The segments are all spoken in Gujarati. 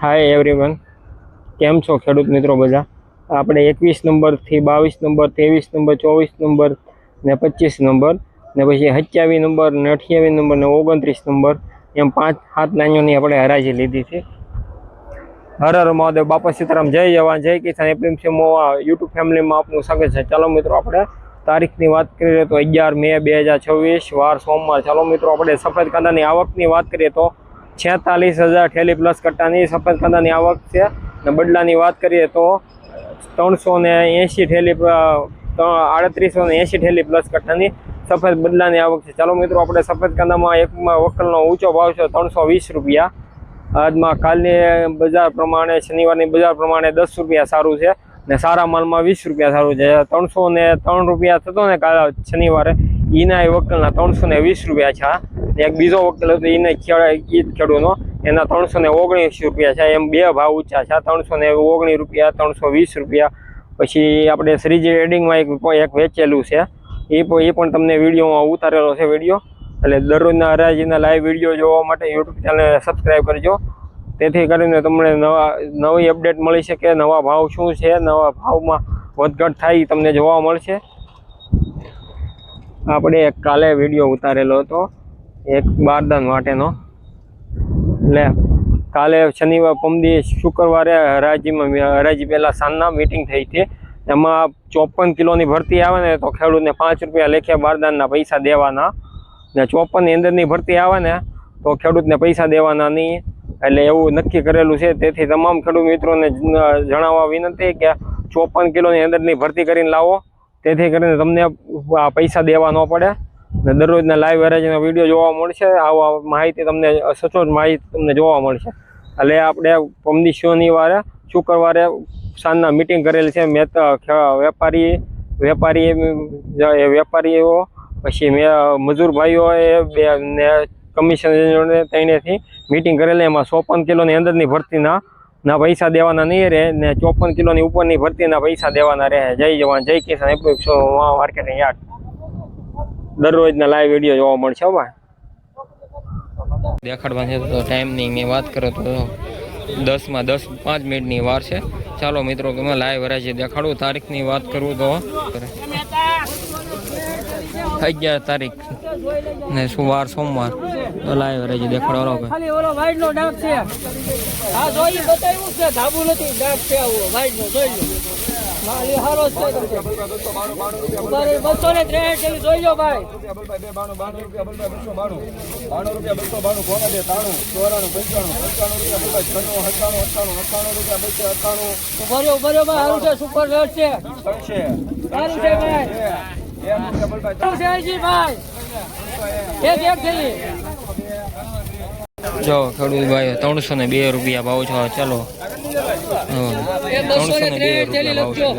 હાય એવરીવન, કેમ છો ખેડૂત મિત્રો બધા? આપણે 21 નંબરથી 22 નંબર, 23 નંબર, 24 નંબર ને 25 નંબર ને પછી 27 નંબર ને 28 નંબર ને 29 નંબર એમ 5-7 લાઈનોની આપણે હરાજી લીધી છે. હર હર મહાદેવ, બાપા સીતારામ, જય જવાન જય કિસાન. એપીએમસી મોવા યુટ્યુબ ફેમિલીમાં આપનું સ્વાગત છે. ચાલો મિત્રો, આપણે તારીખની વાત કરીએ તો 11 મે 2024 વાર સોમવાર. ચાલો મિત્રો, આપણે સફેદ કાંદાની આવકની વાત કરીએ તો 46,000 ઠેલી પ્લસ કટ્ટાની સફેદ કાંદાની આવક છે. ને બદલાની વાત કરીએ તો 380 ઠેલી 3880 ઠેલી પ્લસ કટ્ટાની સફેદ બદલાની આવક છે. ચાલો મિત્રો, આપણે સફેદ કાંદામાં એક વકલનો ઊંચો ભાવ છે 320 રૂપિયા. આજમાં કાલની બજાર પ્રમાણે, શનિવારની બજાર પ્રમાણે 10 રૂપિયા સારું છે ને સારા માલમાં 20 રૂપિયા સારું છે. 303 રૂપિયા થતો ને કાલ શનિવારે, એના વકલના 320 રૂપિયા છે. એક બીજો વકલ હતો એને ખેડૂતનો, એના 319 રૂપિયા છે. એમ બે ભાવ ઊંચા છે, 319 રૂપિયા, 320 રૂપિયા. પછી આપણે શ્રીજી ટ્રેડિંગમાં એક વેચેલું છે, એ પણ તમને વિડીયોમાં ઉતારેલો છે વિડીયો. એટલે દરરોજના હરાજીના લાઈવ વિડીયો જોવા માટે યુટ્યુબ ચેનલને સબસ્ક્રાઈબ કરજો, તેથી કરીને તમને નવી અપડેટ મળી શકે. નવા ભાવ શું છે, નવા ભાવમાં વધઘટ થાય તમને જોવા મળશે. આપણે કાલે વિડીયો ઉતારેલો હતો એક બારદાન માટેનો. એટલે કાલે શનિવાર પમદી શુક્રવારે હરાજી પહેલાં સાંજના મિટિંગ થઈ હતી. એમાં 54 કિલોની ભરતી આવે ને તો ખેડૂતને 5 રૂપિયા લેખે બારદાનના પૈસા દેવાના, ને 54ની અંદરની ભરતી આવે ને તો ખેડૂતને પૈસા દેવાના નહીં. એટલે એવું નક્કી કરેલું છે. તેથી તમામ ખેડૂત મિત્રોને જણાવવા વિનંતી કે 54 કિલોની અંદરની ભરતી કરીને લાવો, તેથી કરીને તમને પૈસા દેવા ન પડે. ને દરરોજના લાઈવ હરાજીનો વિડીયો જોવા મળશે. આવા માહિતી તમને, સચોટ માહિતી તમને જોવા મળશે. એટલે આપણે પમદી શનિવારે શુક્રવારે સાંજના મિટિંગ કરેલી છે. મેં વેપારીઓ પછી મજૂર ભાઈઓએ ને કમિશનરોને ત્રણેથી મિટિંગ કરેલી. એમાં 54 કિલોની અંદરની ભરતીના પૈસા દેવાના નહીં રહે ને 54 કિલોની ઉપરની ભરતીના પૈસા દેવાના રહે. જય જવાન જય કિસાન, એપીએમસી માર્કેટિંગ યાર્ડ. દરરોજના લાઈવ વિડીયો જોવા મળશે. ભાઈ દેખાડવાની છે તો ટાઈમની વાત કરો તો 10 માં 5 મિનિટની વાર છે. ચાલો મિત્રો, તમે લાઈવ હરાજી દેખાડું. તારીખની વાત કરું તો 11 તારીખ ને વાર સોમવાર. તો લાઈવ હરાજી દેખાડો. ખાલી ઓલો વાઈડ નો ડાક છે. આ જોઈ બતાવ્યું છે, ધાબુ નથી, ડાક છે આવો વાઈડ નો. જોઈ લો માલી હારો છે. 263 જોઈ લો ભાઈ. 92 રૂપિયા હારું છે. સુપર રેટ છે, સારું છે ભાઈ. જો ખેડૂત ભાઈ 302 રૂપિયા ભાવ છે. ચાલો 302 રૂપિયા ભાવ છે.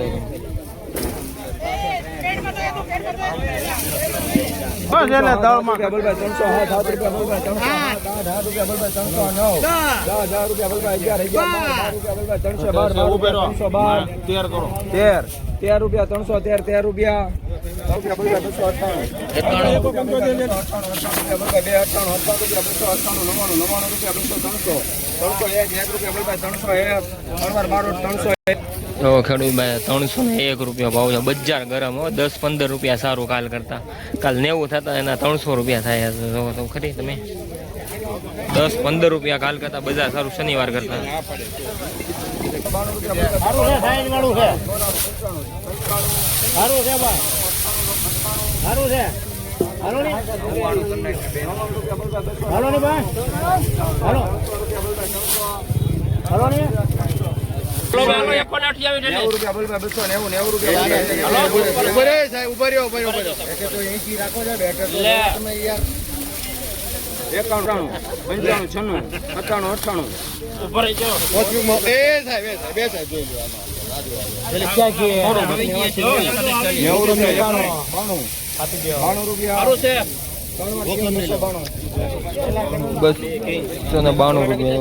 ખેડૂત ભાઈ 301 રૂપિયા ભાવ છે. બજાર ગરમ હો, 10-15 રૂપિયા સારું કાલ કરતા. કાલ 90 થતા એના 300 રૂપિયા થાય. તો ખરી તમે 10-15 રૂપિયા કાલ કરતા બજાર સારું શનિવાર કરતા. બસ 92 રૂપિયા.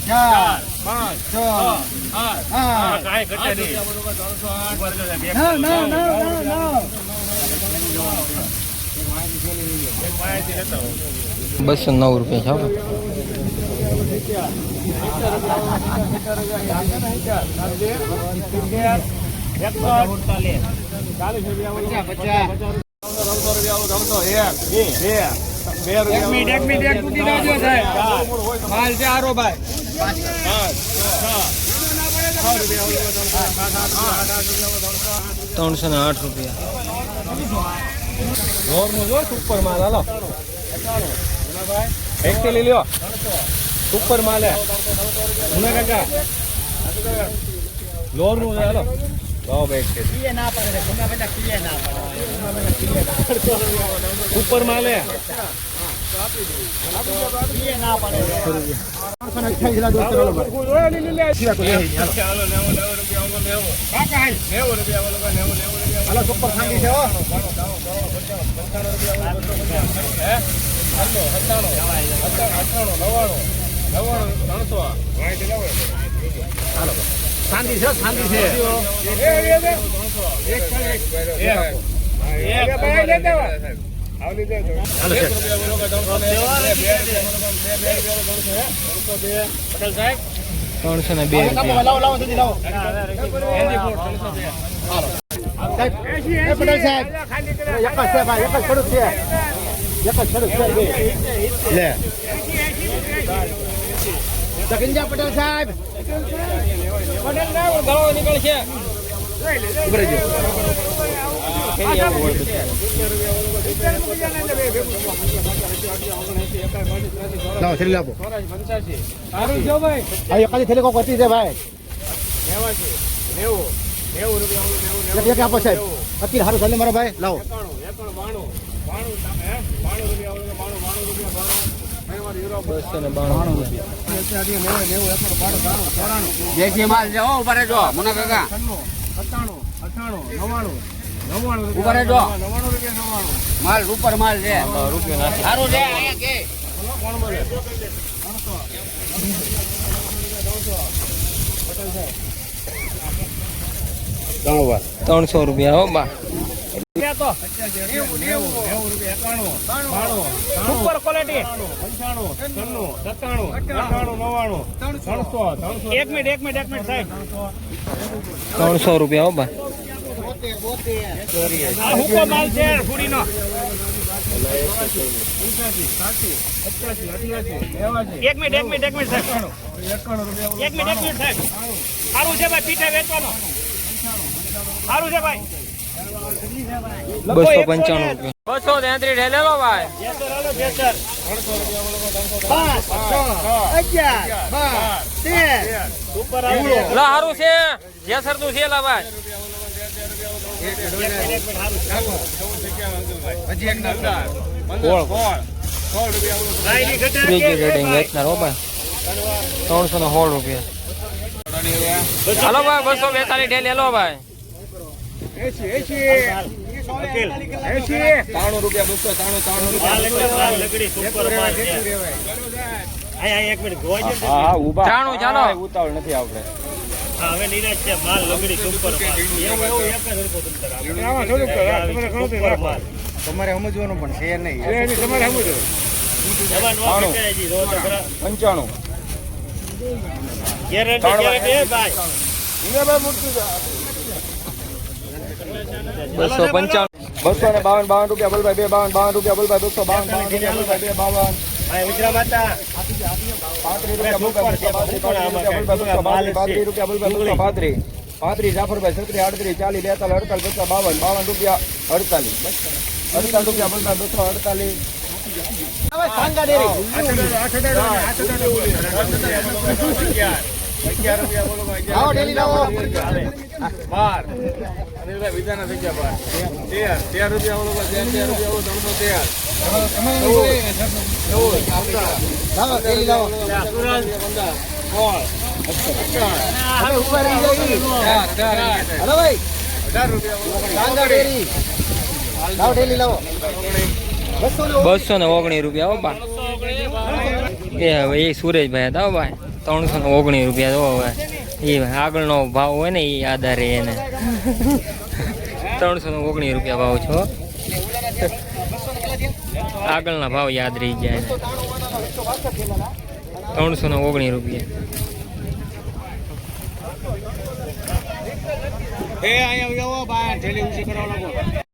4 બસો 9 રૂપિયા છે. માલ છે આરો ભાઈ 308 રૂપિયા. નું જો સુપર માલ હાલો એક કે લઈ લ્યો સુપર માલ હે મુના કાકા લોર નું છે હાલો ભાવ બેક છે સુપર માલ હે શાંતિ છે શાંતિ છે પટેલ સાહેબ 302 રૂપિયા. પટેલ સાહેબ એક જ છે ભાઈ એક જ ખેડૂત છે એક જ ખેડૂત છે લે જગંજા પટેલ સાહેબ પટેલ સાહેબ ગળો નીકળશે. ઉભરે જો લાવો થેલી લાવો સારું જો ભાઈ. આ એકાદી થેલી કોક હતી છે ભાઈ એક આપો સાહેબ અત્યારે સારું ચાલે મારો ભાઈ લાવો દેશી માલ છે હો ઉભા રહેજો મુના કાકા ઉભા રહેજો માલ ઉપર માલ છે સારું છે અહીંયા કે 300 રૂપિયા હો બા. સુપર ક્વોલિટી 1 મિનિટ સાહેબ 300 રૂપિયા હો બા. આ હુકો માલ છે ફૂડીનો 1 મિનિટ સાહેબ 1 મિનિટ સાહેબ સારું છે ભાઈ પીઠે વેચવાનો સારું છે ભાઈ 295 રૂપિયા. 233 ઢેલેલો ભાઈ. લા હારું છે જેસર નું છે લા ભાઈ. ત્રીજી રેટિંગ વેચનાર હો ભાઈ. 316 રૂપિયા. હાલો ભાઈ 242 ઢેલેલો ભાઈ. 93 રૂપિયા 293 હા ઉભા ચાણું ચાલો. ઉતાવળ નથી આપણે હવે નિરાશ છે માલ લગડી સુપર માલ તમારે સમજવાનું પણ છે નહીં તમારે સમજો 95 ગેરંટી ભાઈ 255 252 રૂપિયા બોલ ભાઈ 52 રૂપિયા બોલ ભાઈ 252 રૂપિયા બોલ ભાઈ 252 વિશ્રામ હતા 35 રૂપિયા બોલ ભાઈ 232 રૂપિયા બોલ ભાઈ 232 જાફરભાઈ 37 38 40 42 52 રૂપિયા 48 રૂપિયા બોલ ભાઈ 219 રૂપિયા હો બા. એ હવે એ સુરેશભાઈ હતા હો ભાઈ. 319 રૂપિયા. જો હવે એ આગળનો ભાવ હોય ને એ આધારે એને 319 રૂપિયા ભાવ છો. આગળના ભાવ યાદ રહી જાય એને. 319 રૂપિયા.